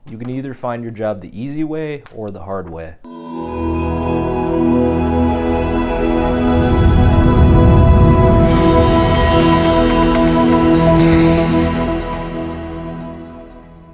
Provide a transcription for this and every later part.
You can either find your job the easy way or the hard way.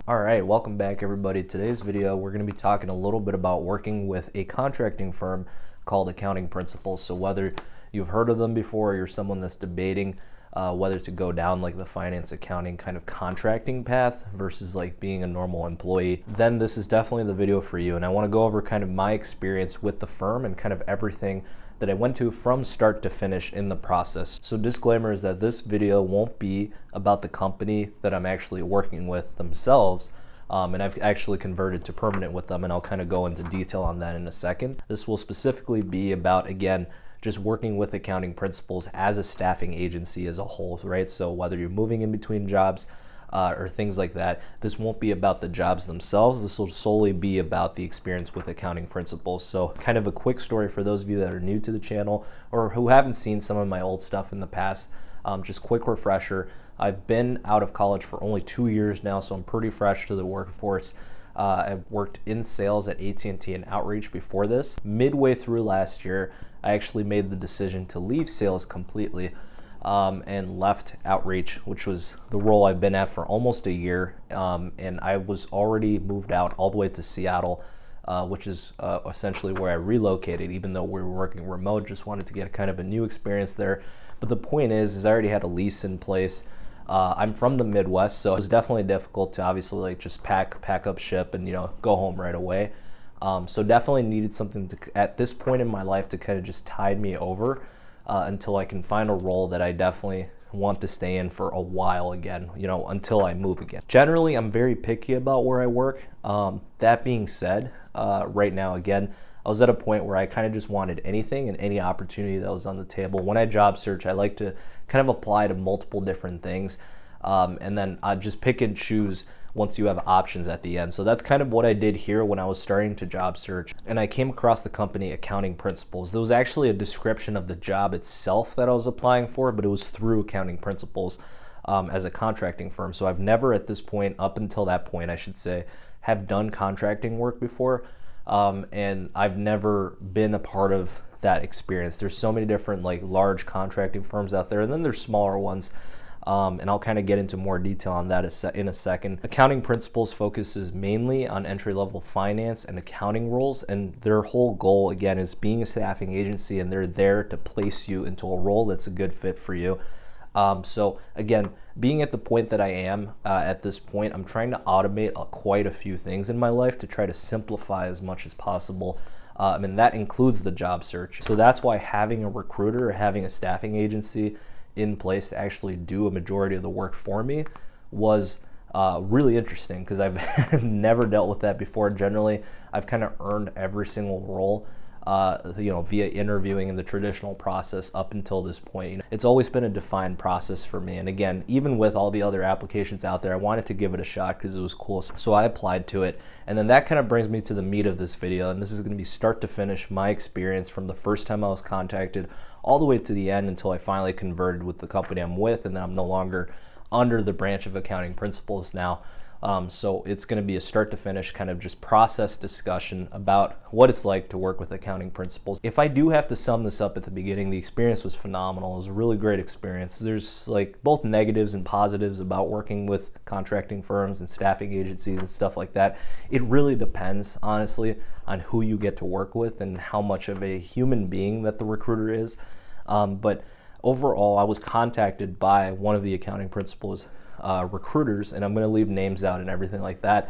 Alright, welcome back everybody. Today's video we're going to be talking a little bit about working with a contracting firm called Accounting Principles. So whether you've heard of them before or you're someone that's debating whether to go down like the finance accounting kind of contracting path versus like being a normal employee, then this is definitely the video for you. And I want to go over kind of my experience with the firm and kind of everything that I went to from start to finish in the process. So disclaimer is that this video won't be about the company that I'm actually working with themselves. And I've actually converted to permanent with them, and I'll kind of go into detail on that in a second. This will specifically be about, again, just working with Accounting Principles as a staffing agency as a whole, right? So whether you're moving in between jobs or things like that, this won't be about the jobs themselves. This will solely be about the experience with Accounting Principles. So kind of a quick story for those of you that are new to the channel or who haven't seen some of my old stuff in the past. Just quick refresher. I've been out of college for only 2 years now, so I'm pretty fresh to the workforce. I've worked in sales at AT&T and outreach before this. Midway through last year, I actually made the decision to leave sales completely and left outreach, which was the role I've been at for almost a year. And I was already moved out all the way to Seattle, which is essentially where I relocated, even though we were working remote. Just wanted to get kind of a new experience there. But the point is I already had a lease in place. I'm from the Midwest, so it was definitely difficult to obviously like just pack up ship and, you know, go home right away. So definitely needed something to, at this point in my life, to kind of just tide me over until I can find a role that I definitely want to stay in for a while again, you know, until I move again. Generally, I'm very picky about where I work. That being said, right now, again, I was at a point where I kind of just wanted anything and any opportunity that was on the table. When I job search, I like to kind of apply to multiple different things, and then I just pick and choose once you have options at the end. So that's kind of what I did here when I was starting to job search. And I came across the company Accounting Principles. There was actually a description of the job itself that I was applying for, but it was through Accounting Principles as a contracting firm. So I've never at this point, up until that point, I should say, have done contracting work before. And I've never been a part of that experience. There's so many different like large contracting firms out there, and then there's smaller ones. And I'll kind of get into more detail on that in a second. Accounting Principles focuses mainly on entry-level finance and accounting roles, and their whole goal, again, is being a staffing agency, and they're there to place you into a role that's a good fit for you. So again, being at the point that I am at this point, I'm trying to automate quite a few things in my life to try to simplify as much as possible. And that includes the job search. So that's why having a recruiter or having a staffing agency in place to actually do a majority of the work for me was really interesting, because I've never dealt with that before. Generally, I've kind of earned every single role you know, via interviewing in the traditional process up until this point. You know, it's always been a defined process for me. And again, even with all the other applications out there, I wanted to give it a shot because it was cool. So I applied to it. And then that kind of brings me to the meat of this video. And this is going to be start to finish my experience from the first time I was contacted all the way to the end until I finally converted with the company I'm with. And then I'm no longer under the branch of Accounting Principles now. So it's going to be a start to finish kind of just process discussion about what it's like to work with Accounting Principles. If I do have to sum this up at the beginning, the experience was phenomenal. It was a really great experience. There's like both negatives and positives about working with contracting firms and staffing agencies and stuff like that. It really depends, honestly, on who you get to work with and how much of a human being that the recruiter is. But overall, I was contacted by one of the Accounting Principles recruiters, and I'm going to leave names out and everything like that,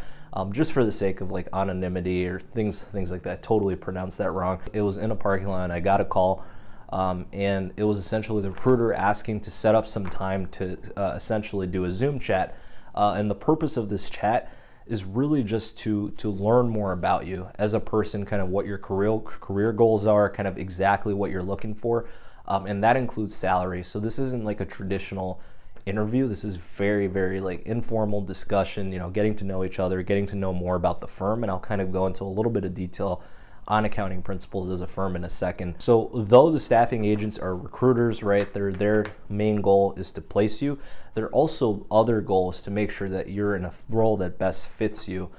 just for the sake of like anonymity or things like that. Totally pronounced that wrong. It was in a parking lot, and I got a call, and it was essentially the recruiter asking to set up some time to essentially do a Zoom chat, and the purpose of this chat is really just to learn more about you as a person, kind of what your career goals are, kind of exactly what you're looking for, and that includes salary. So this isn't like a traditional interview. This is very, very like informal discussion, you know, getting to know each other, getting to know more about the firm, and I'll kind of go into a little bit of detail on Accounting Principles as a firm in a second. So though the staffing agents are recruiters, right, their main goal is to place you, there are also other goals to make sure that you're in a role that best fits you.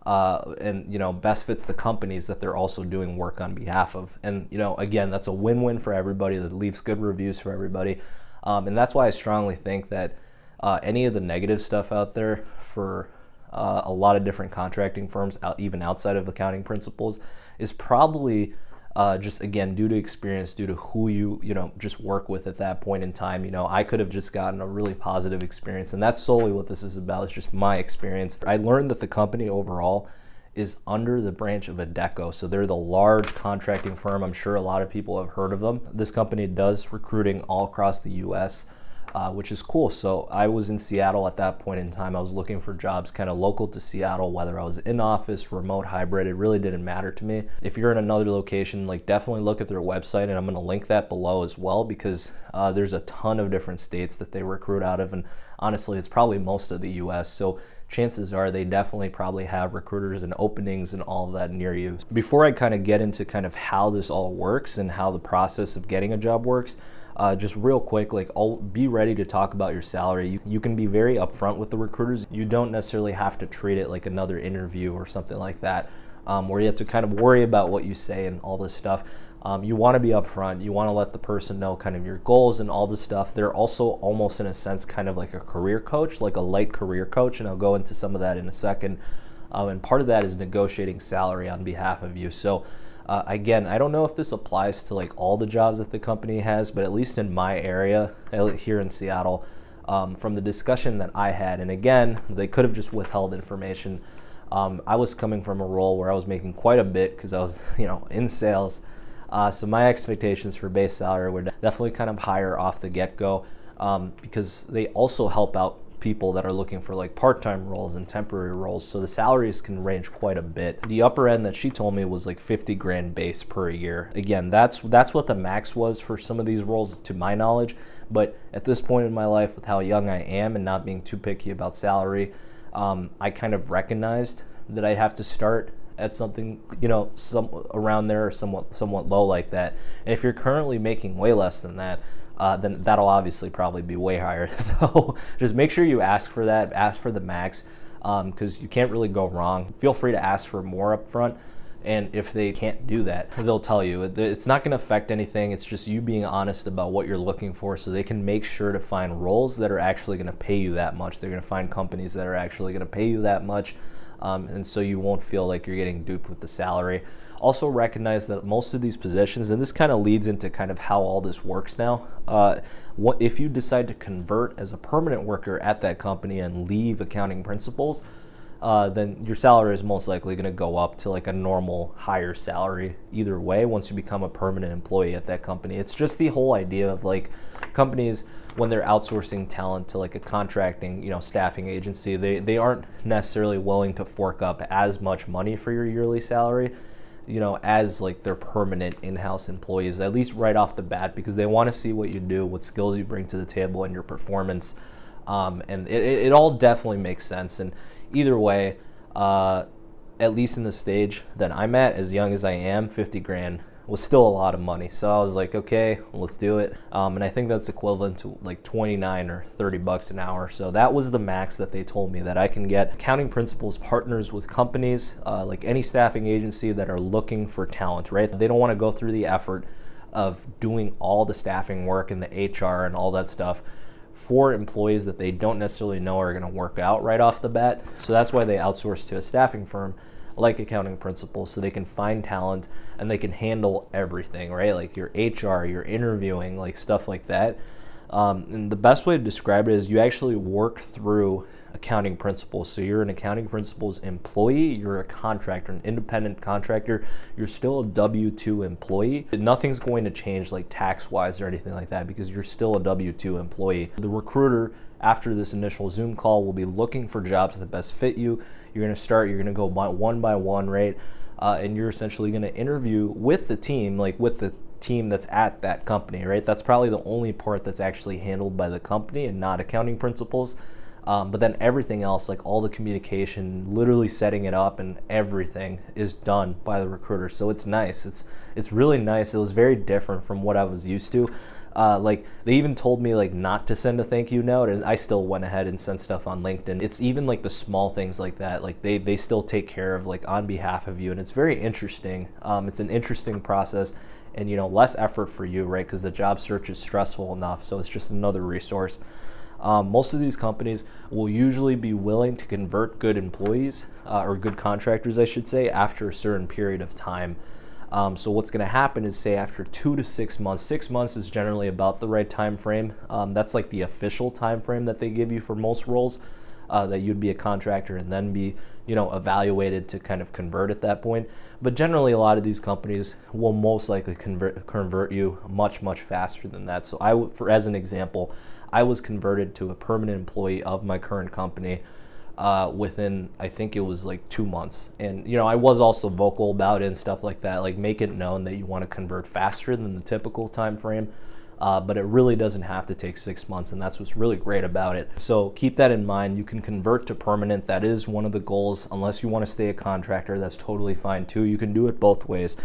and best fits the companies that they're also doing work on behalf of. And again, that's a win-win for everybody. That leaves good reviews for everybody, and that's why I strongly think that any of the negative stuff out there for a lot of different contracting firms, even outside of accounting principles, is probably just, again, due to experience, due to who you just work with at that point in time. I could have just gotten a really positive experience, and that's solely what this is about. It's just my experience. I learned that the company overall is under the branch of Adecco, so they're the large contracting firm. I'm sure a lot of people have heard of them. This company does recruiting all across the U.S., which is cool. So I was in Seattle at that point in time. I was looking for jobs kind of local to Seattle, whether I was in office, remote, hybrid, it really didn't matter to me. If you're in another location, definitely look at their website, and I'm going to link that below as well, because there's a ton of different states that they recruit out of, and honestly, it's probably most of the US. So chances are they definitely probably have recruiters and openings and all of that near you. Before I kind of get into kind of how this all works and how the process of getting a job works, just real quick, I'll be ready to talk about your salary. You can be very upfront with the recruiters. You don't necessarily have to treat it like another interview or something like that, where you have to kind of worry about what you say and all this stuff. You want to be upfront. You want to let the person know kind of your goals and all this stuff. They're also almost in a sense kind of like a career coach, like a light career coach, and I'll go into some of that in a second. And part of that is negotiating salary on behalf of you. So again, I don't know if this applies to all the jobs that the company has, but at least in my area here in Seattle, from the discussion that I had, and again, they could have just withheld information. I was coming from a role where I was making quite a bit because I was, in sales. So my expectations for base salary were definitely kind of higher off the get-go, because they also help out people that are looking for part-time roles and temporary roles, so the salaries can range quite a bit. The upper end that she told me was 50 grand base per year. Again, that's what the max was for some of these roles to my knowledge, but at this point in my life, with how young I am and not being too picky about salary, I kind of recognized that I'd have to start at something some around there or somewhat low like that. And if you're currently making way less than that, then that'll obviously probably be way higher. So just make sure you ask for that, ask for the max, because you can't really go wrong. Feel free to ask for more up front, and if they can't do that, they'll tell you. It's not going to affect anything. It's just you being honest about what you're looking for, so they can make sure to find roles that are actually going to pay you that much. They're going to find companies that are actually going to pay you that much, and so you won't feel like you're getting duped with the salary. Also recognize that most of these positions, and this kind of leads into kind of how all this works now, if you decide to convert as a permanent worker at that company and leave accounting principles, then your salary is most likely going to go up to a normal higher salary either way once you become a permanent employee at that company. It's just the whole idea of companies, when they're outsourcing talent to a contracting staffing agency, they aren't necessarily willing to fork up as much money for your yearly salary as their permanent in-house employees, at least right off the bat, because they want to see what you do, what skills you bring to the table, and your performance. And it all definitely makes sense. And either way, at least in the stage that I'm at, as young as I am, 50 grand was still a lot of money. So I was like, okay, let's do it. And I think that's equivalent to 29 or 30 bucks an hour. So that was the max that they told me that I can get. Accounting principles partners with companies, like any staffing agency that are looking for talent, right? They don't want to go through the effort of doing all the staffing work and the HR and all that stuff for employees that they don't necessarily know are going to work out right off the bat. So that's why they outsource to a staffing firm like accounting principles, so they can find talent and they can handle everything, right? Your HR, your interviewing, stuff like that. And the best way to describe it is you actually work through accounting principles. So you're an accounting principles employee, you're a contractor, an independent contractor, you're still a W-2 employee. Nothing's going to change tax-wise or anything like that, because you're still a W-2 employee. The recruiter, after this initial Zoom call, will be looking for jobs that best fit you. You're going to go one by one, right? And you're essentially going to interview with the team, with the team that's at that company, right? That's probably the only part that's actually handled by the company and not accounting principles. But then everything else, all the communication, literally setting it up and everything is done by the recruiter. So it's nice. It's really nice. It was very different from what I was used to. Like they even told me like not to send a thank you note, and I still went ahead and sent stuff on LinkedIn. It's even like the small things like that, like they still take care of like on behalf of you, and it's very interesting. It's an interesting process, and less effort for you, right? Because the job search is stressful enough, so it's just another resource. Most of these companies will usually be willing to convert good employees or good contractors, I should say, after a certain period of time. So what's going to happen is, say, after 2 to 6 months, 6 months is generally about the right time frame. That's like the official time frame that they give you for most roles, that you'd be a contractor and then be, evaluated to kind of convert at that point. But generally, a lot of these companies will most likely convert you much, much faster than that. So as an example, I was converted to a permanent employee of my current company within, I think it was like 2 months. And, I was also vocal about it and stuff like that, like make it known that you want to convert faster than the typical time frame. But it really doesn't have to take 6 months, and that's what's really great about it. So keep that in mind. You can convert to permanent. That is one of the goals. Unless you want to stay a contractor, that's totally fine too. You can do it both ways.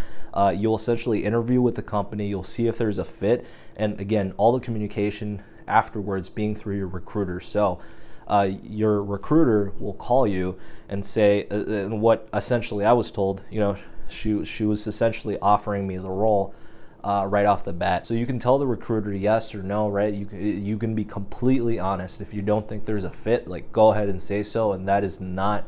You'll essentially interview with the company. You'll see if there's a fit. And again, all the communication afterwards being through your recruiter. So your recruiter will call you and say, what essentially I was told, she was essentially offering me the role right off the bat. So you can tell the recruiter yes or no, right? You can be completely honest. If you don't think there's a fit, like go ahead and say so. And that is not,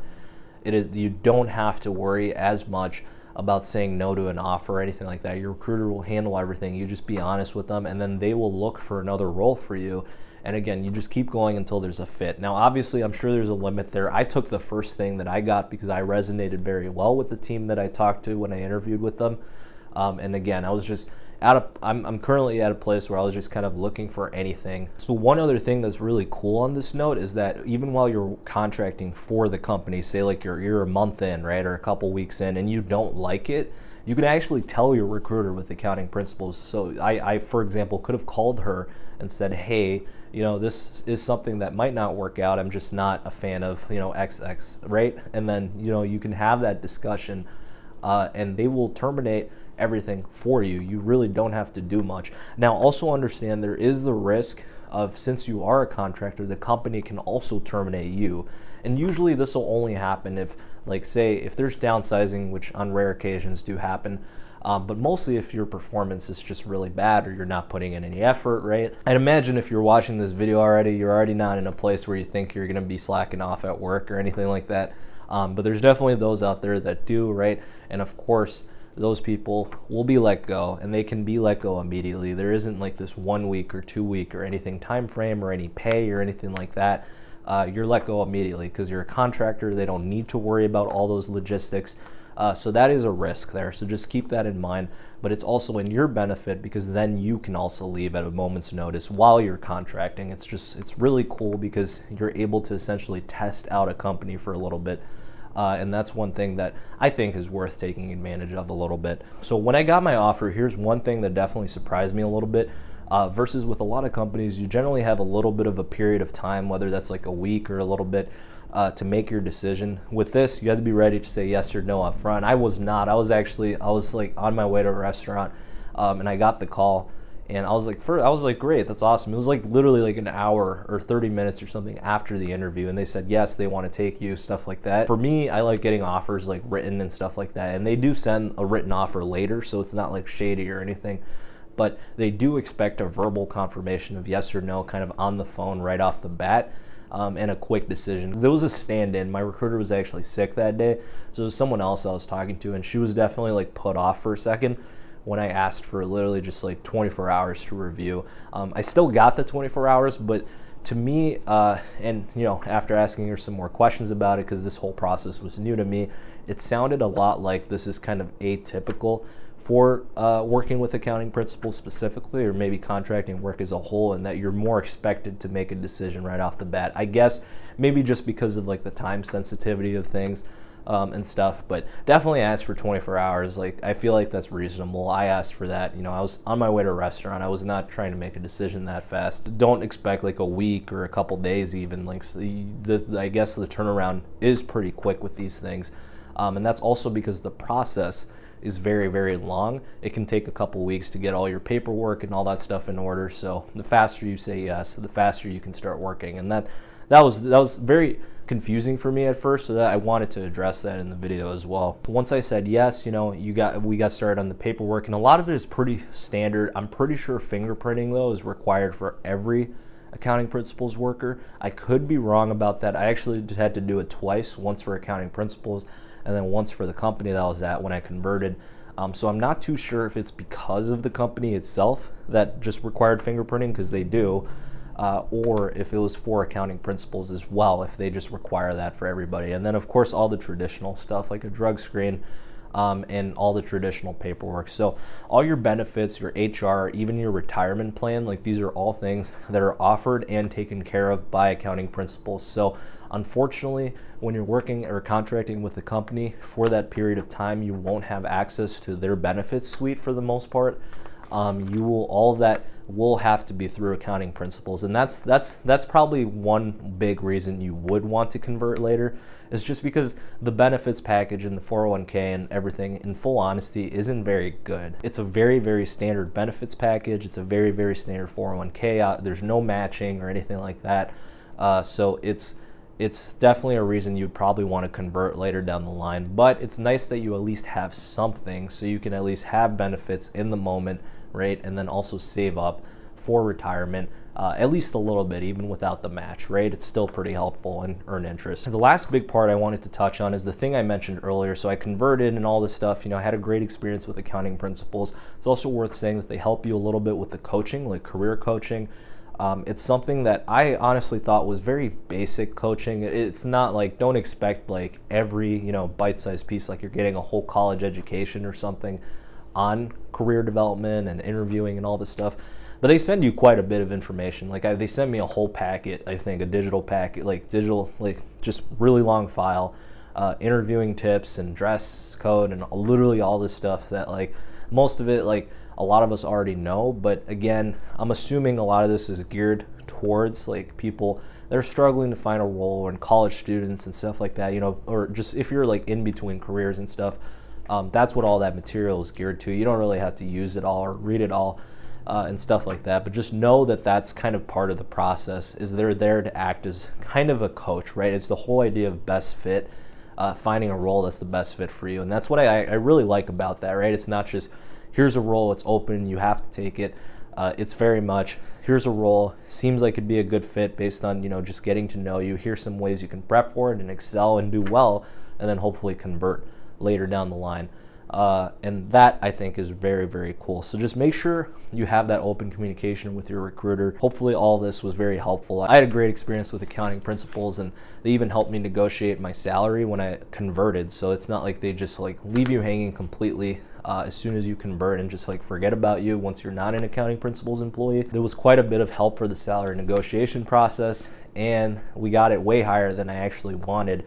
you don't have to worry as much about saying no to an offer or anything like that. Your recruiter will handle everything. You just be honest with them, and then they will look for another role for you. And again, you just keep going until there's a fit. Now, obviously, I'm sure there's a limit there. I took the first thing that I got because I resonated very well with the team that I talked to when I interviewed with them. And again, I was just I'm currently at a place where I was just kind of looking for anything. So one other thing that's really cool on this note is that even while you're contracting for the company, say like you're a month in, right, or a couple weeks in, and you don't like it, you can actually tell your recruiter with accounting principles. So I for example, could have called her and said, hey, this is something that might not work out. I'm just not a fan of, XX, right? And then, you can have that discussion and they will terminate everything for you. You really don't have to do much. Now, also understand there is the risk of, since you are a contractor, the company can also terminate you. And usually this will only happen if, like, say, if there's downsizing, which on rare occasions do happen, but mostly if your performance is just really bad or you're not putting in any effort, right? I'd imagine if you're watching this video already, you're already not in a place where you think you're gonna be slacking off at work or anything like that. But there's definitely those out there that do, right? And of course, those people will be let go, and they can be let go immediately. There isn't like this 1 week or 2 week or anything time frame or any pay or anything like that. You're let go immediately because you're a contractor. They don't need to worry about all those logistics. So that is a risk there. So just keep that in mind. But it's also in your benefit because then you can also leave at a moment's notice while you're contracting. It's really cool because you're able to essentially test out a company for a little bit. And that's one thing that I think is worth taking advantage of a little bit. So when I got my offer, here's one thing that definitely surprised me a little bit. Versus with a lot of companies, you generally have a little bit of a period of time, whether that's like a week or a little bit, to make your decision. With this, you had to be ready to say yes or no up front. I was not. I was like on my way to a restaurant, and I got the call. And I was like, great, that's awesome. It was like literally like an hour or 30 minutes or something after the interview. And they said, yes, they want to take you, stuff like that. For me, I like getting offers like written and stuff like that. And they do send a written offer later, so it's not like shady or anything. But they do expect a verbal confirmation of yes or no kind of on the phone right off the bat. And a quick decision. There was a stand-in. My recruiter was actually sick that day. So it was someone else I was talking to, and she was definitely like put off for a second when I asked for literally just like 24 hours to review. I still got the 24 hours, but to me, and after asking her some more questions about it, because this whole process was new to me, it sounded a lot like this is kind of atypical for working with accounting principles specifically, or maybe contracting work as a whole, and that you're more expected to make a decision right off the bat. I guess maybe just because of like the time sensitivity of things. And stuff, but definitely ask for 24 hours. Like, I feel like that's reasonable. I asked for that. I was on my way to a restaurant. I was not trying to make a decision that fast. Don't expect like a week or a couple days even. Like, I guess the turnaround is pretty quick with these things. And that's also because the process is very, very long. It can take a couple weeks to get all your paperwork and all that stuff in order. So the faster you say yes, the faster you can start working. And that was very confusing for me at first, so that I wanted to address that in the video as well. Once I said yes, you know, we got started on the paperwork, and a lot of it is pretty standard. I'm pretty sure fingerprinting though is required for every accounting principles worker. I could be wrong about that. I actually just had to do it twice, once for accounting principles and then once for the company that I was at when I converted. So I'm not too sure if it's because of the company itself that just required fingerprinting, because they do, or if it was for accounting principles as well, if they just require that for everybody. And then of course all the traditional stuff like a drug screen, and all the traditional paperwork. So all your benefits, your HR, even your retirement plan, like these are all things that are offered and taken care of by accounting principles. So unfortunately, when you're working or contracting with the company for that period of time, you won't have access to their benefits suite for the most part. All of that will have to be through accounting principles, and that's probably one big reason you would want to convert later, is just because the benefits package and the 401k and everything, in full honesty, isn't very good. It's a very, very standard benefits package. It's a very, very standard 401k. There's no matching or anything like that. So it's definitely a reason you'd probably want to convert later down the line. But it's nice that you at least have something, so you can at least have benefits in the moment, right? And then also save up for retirement, at least a little bit, even without the match, right? It's still pretty helpful and earn interest. And the last big part I wanted to touch on is the thing I mentioned earlier. So I converted and all this stuff, you know, I had a great experience with accounting principles. It's also worth saying that they help you a little bit with the coaching, like career coaching. It's something that I honestly thought was very basic coaching. It's not like, don't expect like every, you know, bite-sized piece like you're getting a whole college education or something on career development and interviewing and all this stuff. But they send you quite a bit of information. Like they sent me a whole packet, I think, a digital packet, like just really long file, interviewing tips and dress code and literally all this stuff that like most of it, like a lot of us already know. But again, I'm assuming a lot of this is geared towards like people that are struggling to find a role, or in college students and stuff like that, you know, or just if you're like in between careers and stuff. That's what all that material is geared to. You don't really have to use it all or read it all and stuff like that, but just know that that's kind of part of the process, is they're there to act as kind of a coach, right? It's the whole idea of best fit, finding a role that's the best fit for you. And that's what I really like about that, right? It's not just, here's a role, it's open, you have to take it. It's very much, here's a role, seems like it'd be a good fit based on, you know, just getting to know you. Here's some ways you can prep for it and excel and do well, and then hopefully convert later down the line. And that I think is very, very cool. So just make sure you have that open communication with your recruiter. Hopefully all this was very helpful. I had a great experience with accounting principles, and they even helped me negotiate my salary when I converted. So it's not like they just like leave you hanging completely as soon as you convert and just like forget about you once you're not an accounting principles employee. There was quite a bit of help for the salary negotiation process, and we got it way higher than I actually wanted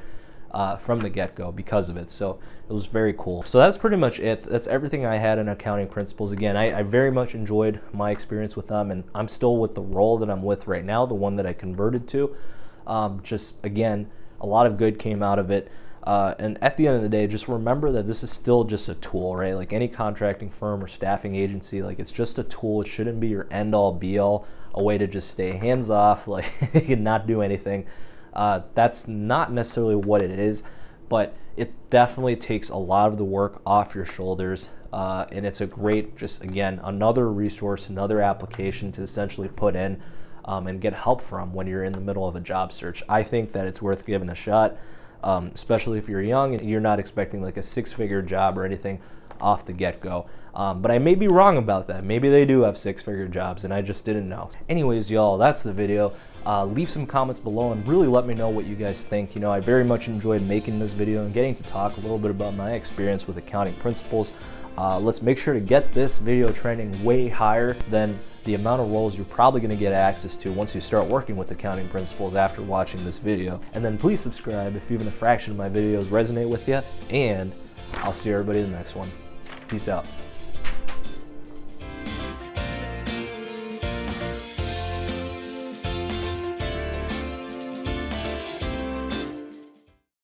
from the get-go because of it. So it was very cool. So that's pretty much it. That's everything I had in accounting principles. Again, I very much enjoyed my experience with them, and I'm still with the role that I'm with right now, the one that I converted to. Just again, a lot of good came out of it. And at the end of the day, just remember that this is still just a tool, right? Like any contracting firm or staffing agency, like it's just a tool. It shouldn't be your end-all be-all, a way to just stay hands-off, like and not do anything. That's not necessarily what it is, but it definitely takes a lot of the work off your shoulders, and it's a great, just again, another resource, another application to essentially put in and get help from when you're in the middle of a job search. I think that it's worth giving a shot, especially if you're young and you're not expecting like a six-figure job or anything off the get-go. But I may be wrong about that. Maybe they do have six-figure jobs and I just didn't know. Anyways, y'all, that's the video. Leave some comments below and really let me know what you guys think. You know, I very much enjoyed making this video and getting to talk a little bit about my experience with accounting principles. Let's make sure to get this video trending way higher than the amount of roles you're probably going to get access to once you start working with accounting principles after watching this video. And then please subscribe if even a fraction of my videos resonate with you, and I'll see everybody in the next one. Peace out.